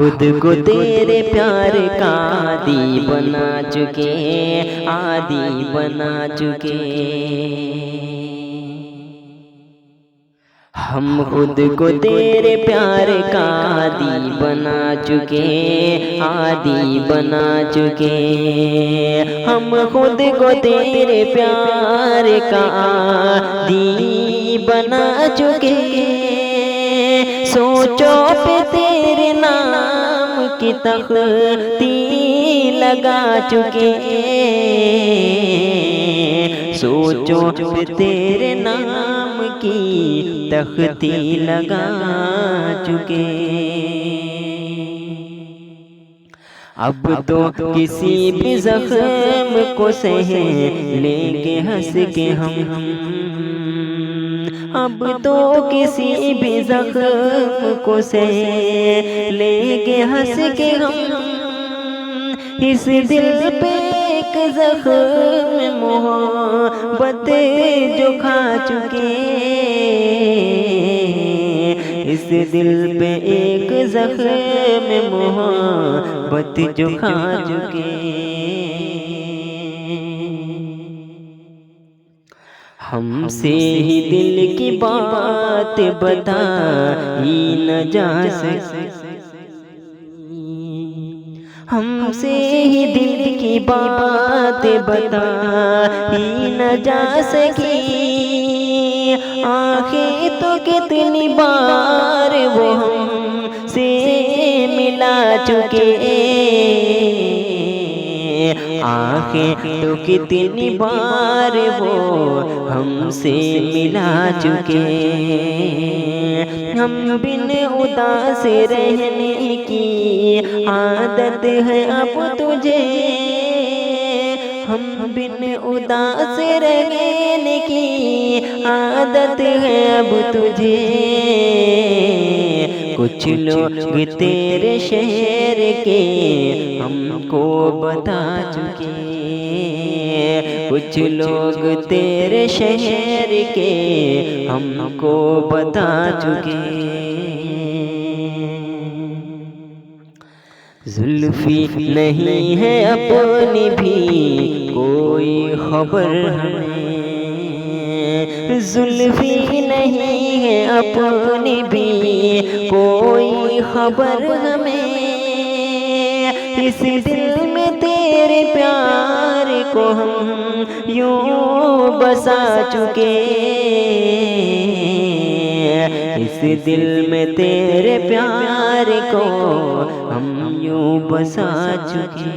खुद को तेरे प्यार का आदी बना चुके, आदी बना चुके। हम खुद को तेरे प्यार का आदी बना चुके, आदी बना चुके। हम खुद को तेरे प्यार का आदी बना चुके। सोचो पे तेरे नाम की तख्ती लगा चुके, सोचो पे तेरे नाम की तख्ती लगा चुके। अब तो किसी भी जख्म को सह लेंगे हंस के हम। अब तो किसी भी जख्म को सह लेंगे हंस के हम। इस दिल पे एक जख्म मोहब्बत जो खा चुके, इस दिल पे एक जख्म मोहब्बत जो खा चुके। हमसे ही दिल की बात बताई न जा सकी, हमसे ही दिल की बात बताई न जा सकी। आंखें तो कितनी बार वो हमसे मिला चुके, आंखें तो कितनी बार वो हमसे मिला चुके। हम बिन उदास रहने की आदत है अब तुझे, हम बिन उदास रहने की आदत है अब तुझे। कुछ लोग तेरे शहर के हमको बता चुके, कुछ लोग तेरे शहर के हमको बता चुके। जुल्फी नहीं है अपनी भी कोई खबर हमें, जुल्फी नहीं है अपनी भी कोई खबर हमें। इस दिल में तेरे प्यार को हम यूं बसा चुके, इस दिल में तेरे प्यार को हम यूं बसा चुके।